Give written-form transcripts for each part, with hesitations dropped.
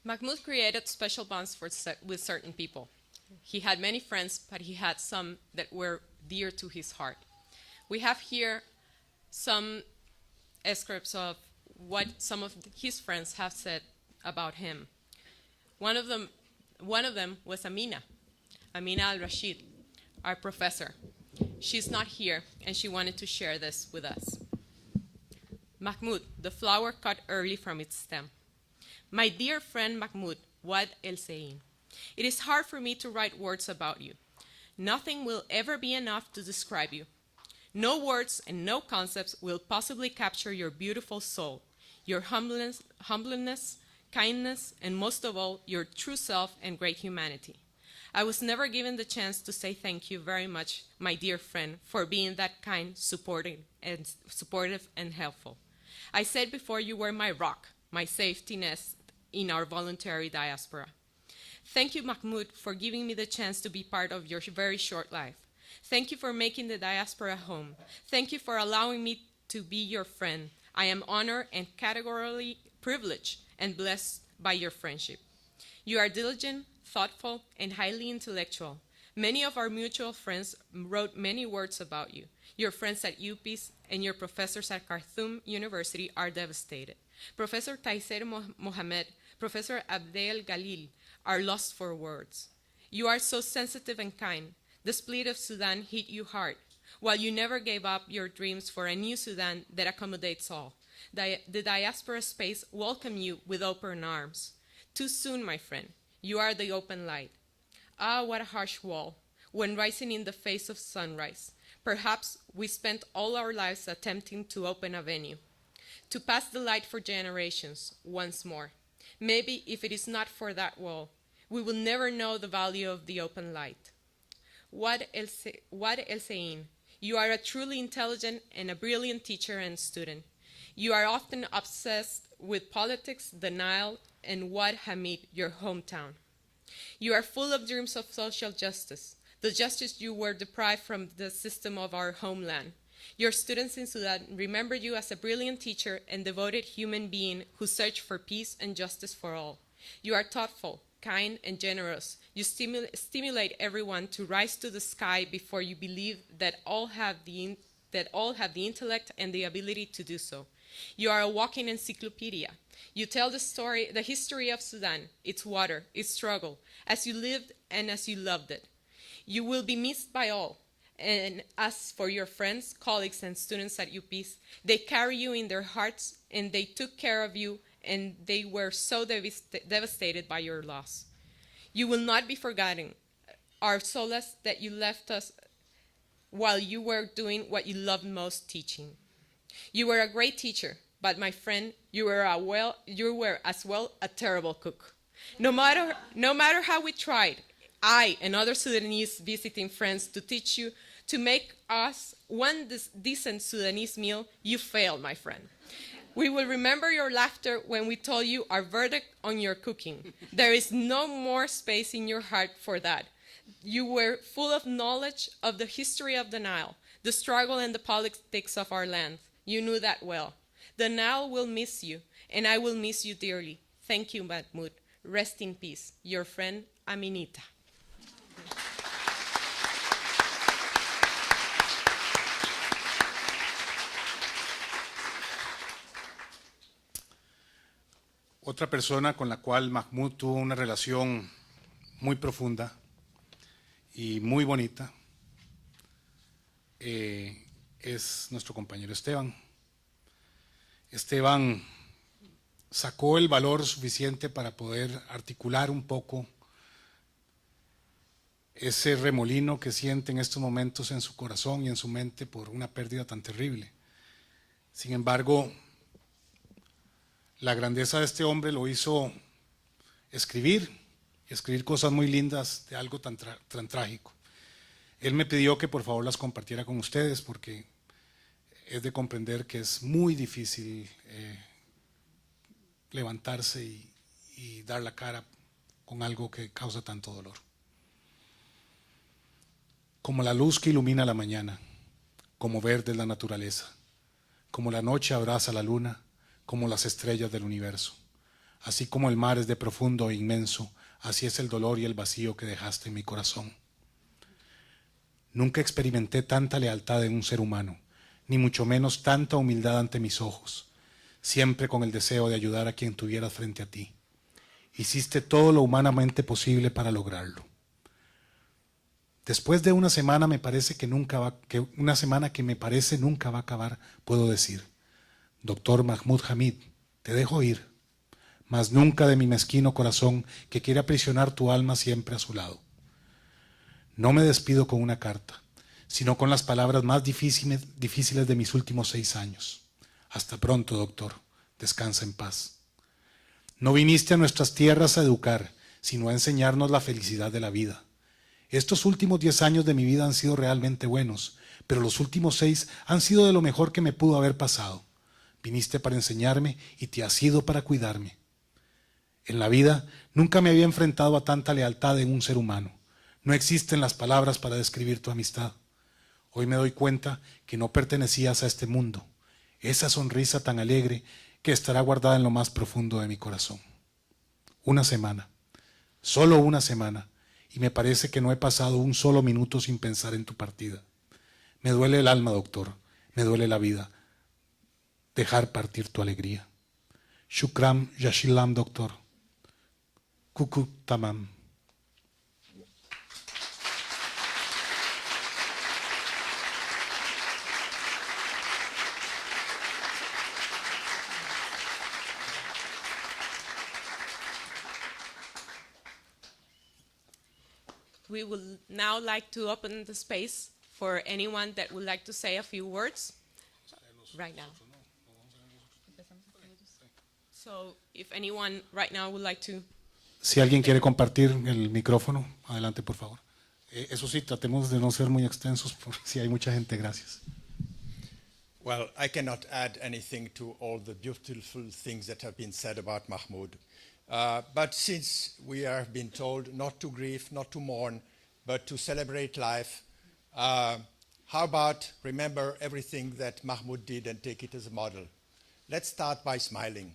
Mahmoud created special bonds with certain people. He had many friends, but he had some that were dear to his heart. We have here some excerpts of what some of his friends have said about him. One of them, one of them was Amina al-Rashid, our professor. She's not here, and she wanted to share this with us. Mahmoud, the flower cut early from its stem. My dear friend Mahmoud, Wad El Sein, it is hard for me to write words about you. Nothing will ever be enough to describe you. No words and no concepts will possibly capture your beautiful soul, your humbleness, kindness, and most of all, your true self and great humanity. I was never given the chance to say thank you very much, my dear friend, for being that kind, supportive, and helpful. I said before you were my rock, my safety nest in our voluntary diaspora. Thank you, Mahmoud, for giving me the chance to be part of your very short life. Thank you for making the diaspora home. Thank you for allowing me to be your friend. I am honored and categorically privileged and blessed by your friendship. You are diligent, thoughtful, and highly intellectual. Many of our mutual friends wrote many words about you. Your friends at UPIS and your professors at Khartoum University are devastated. Professor Taiser Mohamed, Professor Abdel Galil are lost for words. You are so sensitive and kind. The split of Sudan hit you hard, while you never gave up your dreams for a new Sudan that accommodates all. The diaspora space welcomed you with open arms. Too soon, my friend. You are the open light. Ah, what a harsh wall, when rising in the face of sunrise. Perhaps we spent all our lives attempting to open a venue, to pass the light for generations once more. Maybe if it is not for that wall, we will never know the value of the open light. Wad El Sein, you are a truly intelligent and a brilliant teacher and student. You are often obsessed with politics, the Nile, and Wad Hamid, your hometown. You are full of dreams of social justice, the justice you were deprived from the system of our homeland. Your students in Sudan remember you as a brilliant teacher and devoted human being who searched for peace and justice for all. You are thoughtful, kind, and generous. You stimulate everyone to rise to the sky before you believe that all have the intellect and the ability to do so. You are a walking encyclopedia. You tell the history of Sudan, its water, its struggle, as you lived and as you loved it. You will be missed by all. And as for your friends, colleagues, and students at UPIS, they carry you in their hearts, and they took care of you, and they were so devastated by your loss. You will not be forgotten, our solace that you left us while you were doing what you loved most, teaching. You were a great teacher, but my friend, you were as well a terrible cook. No matter how we tried, I and other Sudanese visiting friends to teach you to make us one decent Sudanese meal, you failed, my friend. We will remember your laughter when we told you our verdict on your cooking. There is no more space in your heart for that. You were full of knowledge of the history of the Nile, the struggle and the politics of our land. You knew that well. The Nile will miss you, and I will miss you dearly. Thank you, Mahmoud. Rest in peace. Your friend, Aminita. Otra persona con la cual Mahmoud tuvo una relación muy profunda y muy bonita es nuestro compañero Esteban. Esteban sacó el valor suficiente para poder articular un poco ese remolino que siente en estos momentos en su corazón y en su mente por una pérdida tan terrible. Sin embargo, la grandeza de este hombre lo hizo escribir cosas muy lindas de algo tan trágico. Él me pidió que por favor las compartiera con ustedes porque es de comprender que es muy difícil levantarse y dar la cara con algo que causa tanto dolor. Como la luz que ilumina la mañana, como verde es la naturaleza, como la noche abraza la luna, como las estrellas del universo. Así como el mar es de profundo e inmenso, así es el dolor y el vacío que dejaste en mi corazón. Nunca experimenté tanta lealtad en un ser humano, ni mucho menos tanta humildad ante mis ojos, siempre con el deseo de ayudar a quien tuvieras frente a ti. Hiciste todo lo humanamente posible para lograrlo. Después de una semana una semana que me parece nunca va a acabar, puedo decir: Doctor Mahmoud Hamid, te dejo ir, mas nunca de mi mezquino corazón que quiere aprisionar tu alma siempre a su lado. No me despido con una carta, sino con las palabras más difíciles de mis últimos 6 años. Hasta pronto, doctor. Descansa en paz. No viniste a nuestras tierras a educar, sino a enseñarnos la felicidad de la vida. Estos últimos 10 años de mi vida han sido realmente buenos, pero los últimos 6 han sido de lo mejor que me pudo haber pasado. Viniste para enseñarme y te has ido para cuidarme. En la vida nunca me había enfrentado a tanta lealtad en un ser humano. No existen las palabras para describir tu amistad. Hoy me doy cuenta que no pertenecías a este mundo. Esa sonrisa tan alegre que estará guardada en lo más profundo de mi corazón. Una semana, solo una semana, y me parece que no he pasado un solo minuto sin pensar en tu partida. Me duele el alma, doctor, me duele la vida. Dejar partir tu alegría. Shukram Yashilam, doctor. Kuku Tamam. We would now like to open the space for anyone that would like to say a few words right now. So if anyone right now would like to... Si alguien quiere compartir el micrófono, adelante, por favor. Eso sí, tratemos de no ser muy extensos, porque si hay mucha gente, gracias. Well, I cannot add anything to all the beautiful things that have been said about Mahmoud. But since we are being told not to grieve, not to mourn, but to celebrate life, how about remember everything that Mahmoud did and take it as a model? Let's start by smiling.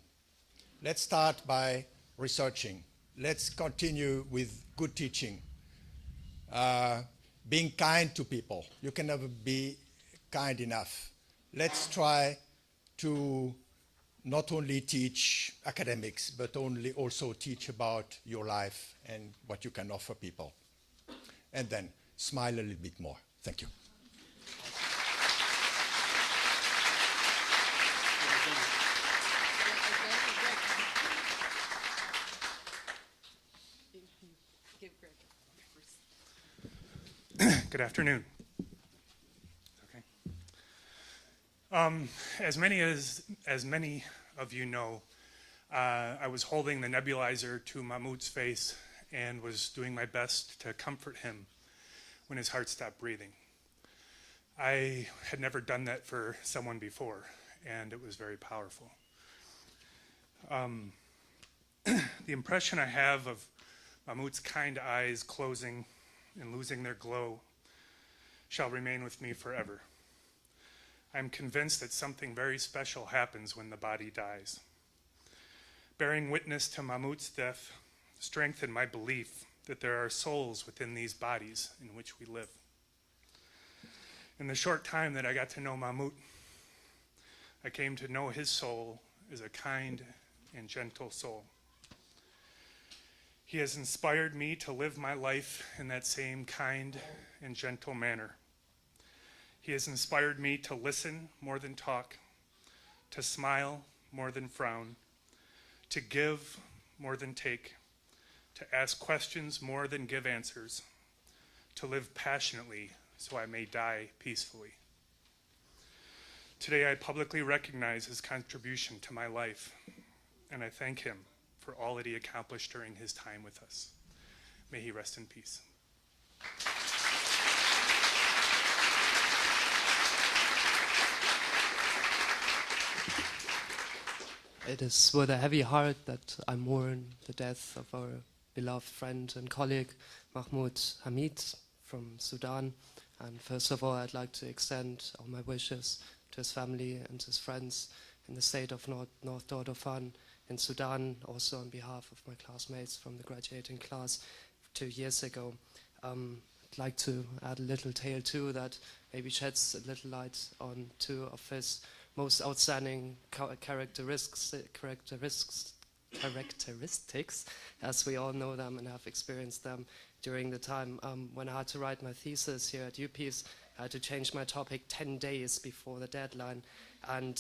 Let's start by researching. Let's continue with good teaching. Being kind to people. You can never be kind enough. Let's try to not only teach academics, but also teach about your life and what you can offer people. And then smile a little bit more. Thank you. Good afternoon. Okay. As many of you know, I was holding the nebulizer to Mahmoud's face and was doing my best to comfort him when his heart stopped breathing. I had never done that for someone before, and it was very powerful. The impression I have of Mahmoud's kind eyes closing and losing their glow shall remain with me forever. I am convinced that something very special happens when the body dies. Bearing witness to Mahmoud's death strengthened my belief that there are souls within these bodies in which we live. In the short time that I got to know Mahmoud, I came to know his soul as a kind and gentle soul. He has inspired me to live my life in that same kind and gentle manner. He has inspired me to listen more than talk, to smile more than frown, to give more than take, to ask questions more than give answers, to live passionately so I may die peacefully. Today I publicly recognize his contribution to my life, and I thank him for all that he accomplished during his time with us. May he rest in peace. It is with a heavy heart that I mourn the death of our beloved friend and colleague Mahmoud Hamid from Sudan. And first of all, I'd like to extend all my wishes to his family and his friends in the state of North Kordofan in Sudan, also on behalf of my classmates from the graduating class 2 years ago. I'd like to add a little tale too that maybe sheds a little light on two of his most outstanding characteristics, as we all know them and have experienced them during the time when I had to write my thesis here at UPeace. I had to change my topic 10 days before the deadline. And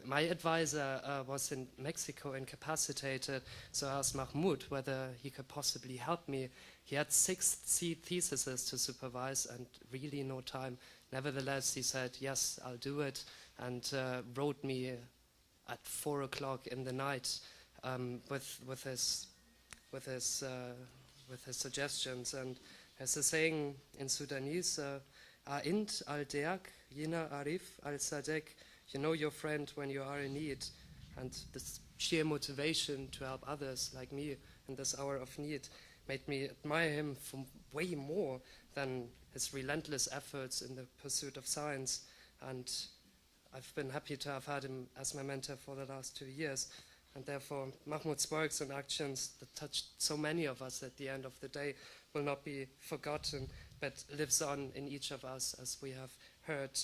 my advisor was in Mexico, incapacitated, so I asked Mahmoud whether he could possibly help me. He had 6 theses to supervise and really no time. Nevertheless, he said, yes, I'll do it, and wrote me at 4 o'clock in the night with his suggestions. And there's a saying in Sudanese, A'int al-Deak, Yina Arif al-Sadek, you know your friend when you are in need. And this sheer motivation to help others like me in this hour of need made me admire him for way more than his relentless efforts in the pursuit of science. And I've been happy to have had him as my mentor for the last 2 years. And therefore, Mahmoud's works and actions that touched so many of us at the end of the day will not be forgotten, but lives on in each of us, as we have heard,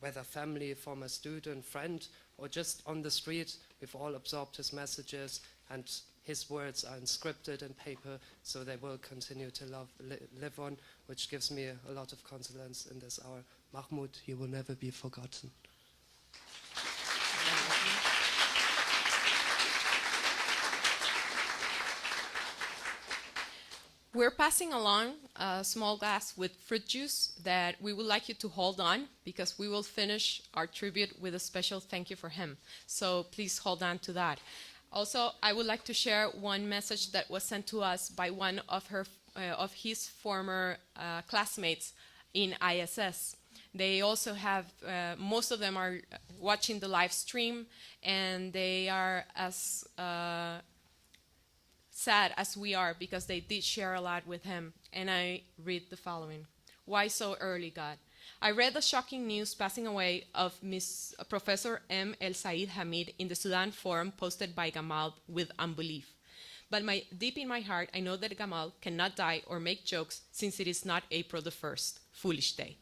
whether family, former student, friend, or just on the street. We've all absorbed his messages, and his words are inscripted in paper, so they will continue to live on, which gives me a lot of confidence in this hour. Mahmoud, you will never be forgotten. We're passing along a small glass with fruit juice that we would like you to hold on, because we will finish our tribute with a special thank you for him. So please hold on to that. Also, I would like to share one message that was sent to us by one of his former classmates in ISS. They also have, most of them are watching the live stream, and they are as sad as we are, because they did share a lot with him. And I read the following. Why so early, God? I read the shocking news passing away of Professor M. El Said Hamid in the Sudan forum posted by Gamal with unbelief. But deep in my heart, I know that Gamal cannot die or make jokes, since it is not April the 1st, foolish day.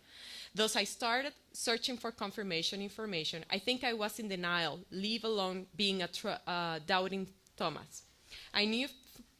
Thus I started searching for confirmation information. I think I was in denial, leave alone being a doubting Thomas. I knew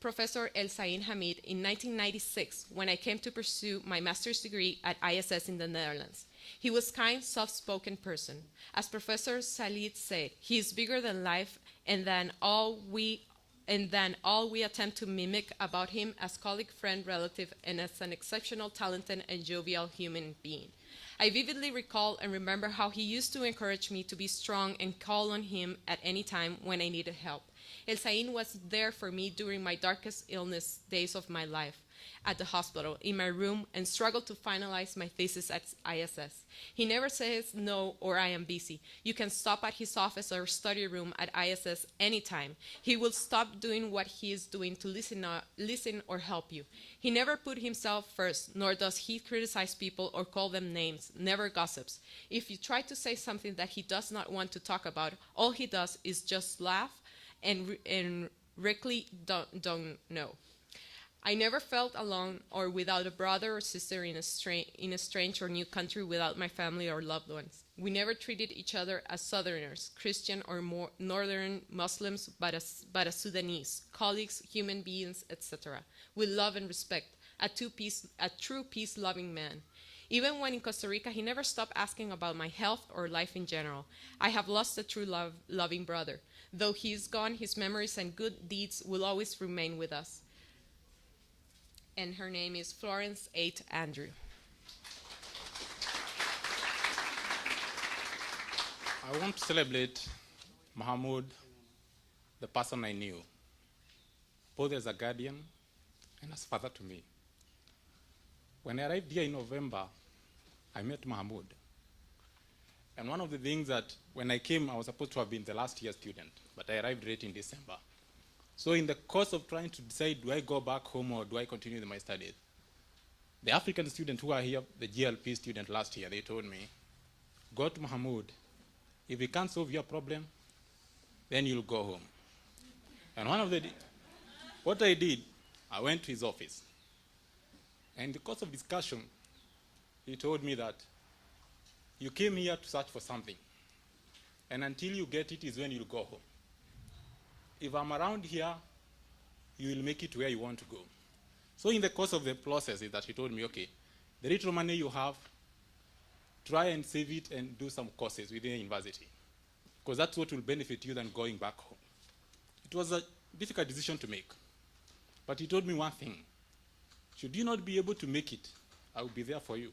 Professor El Said Hamid in 1996 when I came to pursue my master's degree at ISS in the Netherlands. He was a kind, soft-spoken person. As Professor Salid said, he is bigger than life, and then all we attempt to mimic about him as colleague, friend, relative, and as an exceptional, talented, and jovial human being. I vividly recall and remember how he used to encourage me to be strong and call on him at any time when I needed help. El Said was there for me during my darkest illness days of my life, at the hospital, in my room, and struggled to finalize my thesis at ISS. He never says no or I am busy. You can stop at his office or study room at ISS anytime. He will stop doing what he is doing to listen or help you. He never put himself first, nor does he criticize people or call them names, never gossips. If you try to say something that he does not want to talk about, all he does is just laugh and really don't know. I never felt alone or without a brother or sister in a strange or new country without my family or loved ones. We never treated each other as Southerners, Christian or more Northern Muslims, but as Sudanese, colleagues, human beings, etc. With love and respect, a true peace-loving man. Even when in Costa Rica, he never stopped asking about my health or life in general. I have lost a true loving brother. Though he is gone, his memories and good deeds will always remain with us. And her name is Florence H. Andrew. I want to celebrate Mahmoud, the person I knew, both as a guardian and as father to me. When I arrived here in November, I met Mahmoud. And one of the things that when I came, I was supposed to have been the last year student, but I arrived late in December. So in the course of trying to decide, do I go back home or do I continue with my studies? The African students who are here, the GLP student last year, they told me, go to Mahmoud. If he can't solve your problem, then you'll go home. And what I did, I went to his office. And in the course of discussion, he told me that you came here to search for something. And until you get it is when you'll go home. If I'm around here, you will make it where you want to go. So in the course of the process is that he told me, okay, the little money you have, try and save it and do some courses within the university. Because that's what will benefit you than going back home. It was a difficult decision to make. But he told me one thing. Should you not be able to make it, I will be there for you.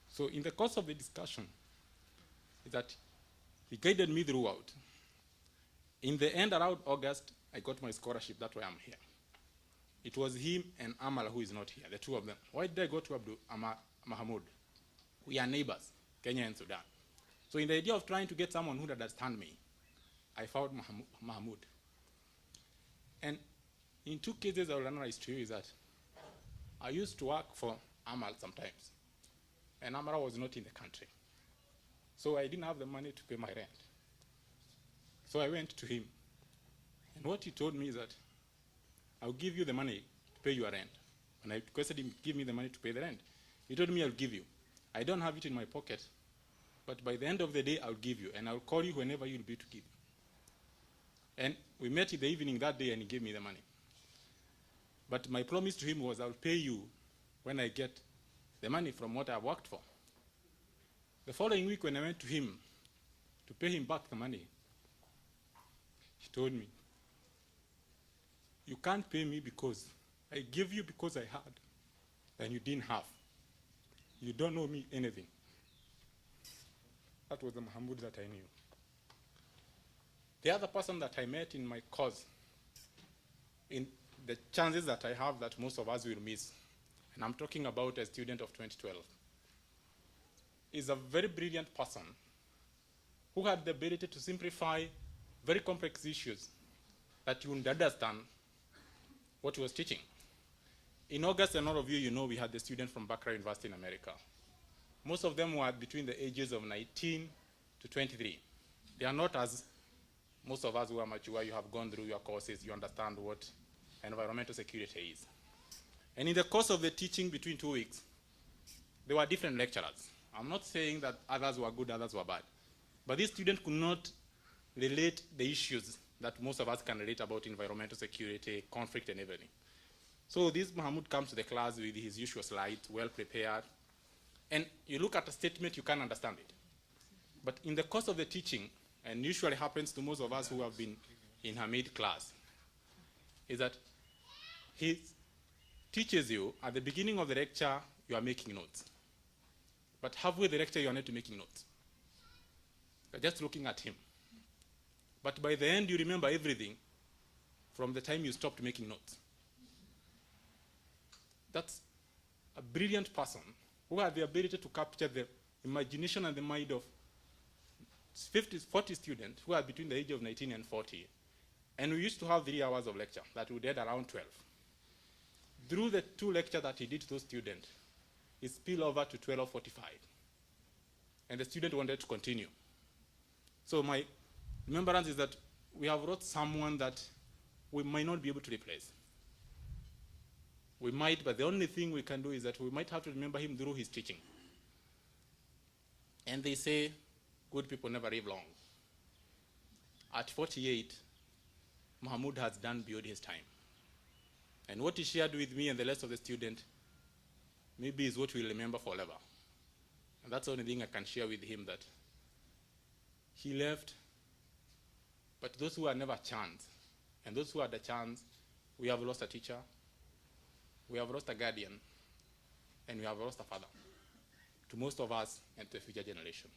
So in the course of the discussion, is that he guided me throughout. In the end, around August, I got my scholarship. That's why I'm here. It was him and Amal who is not here, the two of them. Why did I go to Mahmoud? We are neighbors, Kenya and Sudan. So in the idea of trying to get someone who would understand me, I found Mahmoud. And in two cases I will analyze to you is that I used to work for Amal sometimes, and Amal was not in the country. So I didn't have the money to pay my rent. So I went to him. And what he told me is that I'll give you the money to pay your rent. When I requested him to give me the money to pay the rent, he told me I'll give you. I don't have it in my pocket, but by the end of the day, I'll give you, and I'll call you whenever you'll be to give. And we met in the evening that day, and he gave me the money. But my promise to him was I'll pay you when I get the money from what I worked for. The following week, when I went to him to pay him back the money, he told me, you can't pay me because I gave you because I had, and you didn't have. You don't owe me anything. That was the Mahmoud that I knew. The other person that I met in my cause, in the chances that I have that most of us will miss, and I'm talking about a student of 2012, is a very brilliant person who had the ability to simplify very complex issues that you would understand what he was teaching. In August, and all of you know, we had the student from Bakra University in America. Most of them were between the ages of 19 to 23. They are not as most of us who are mature. You have gone through your courses, you understand what environmental security is. And in the course of the teaching between 2 weeks, there were different lecturers. I'm not saying that others were good, others were bad. But these students could not relate the issues that most of us can relate about environmental security, conflict, and everything. So this Mahmoud comes to the class with his usual slides, well prepared. And you look at a statement, you can't understand it. But in the course of the teaching, and usually happens to most of us who have been in Hamid class, is that he teaches you at the beginning of the lecture, you are making notes. But halfway the lecture, you are not making notes. You're just looking at him. But by the end, you remember everything from the time you stopped making notes. That's a brilliant person who had the ability to capture the imagination and the mind of 40 students who are between the age of 19 and 40. And we used to have 3 hours of lecture that we did around 12. Through the 2 lectures that he did to those students, it spilled over to 12:45. And the student wanted to continue. So my remembrance is that we have wrote someone that we might not be able to replace. We might, but the only thing we can do is that we might have to remember him through his teaching. And they say, good people never live long. At 48, Mahmoud has done beyond his time. And what he shared with me and the rest of the students maybe is what we'll remember forever. And that's the only thing I can share with him, that he left, but those who had never chance, and those who had a chance, we have lost a teacher, we have lost a guardian, and we have lost a father to most of us and to the future generation.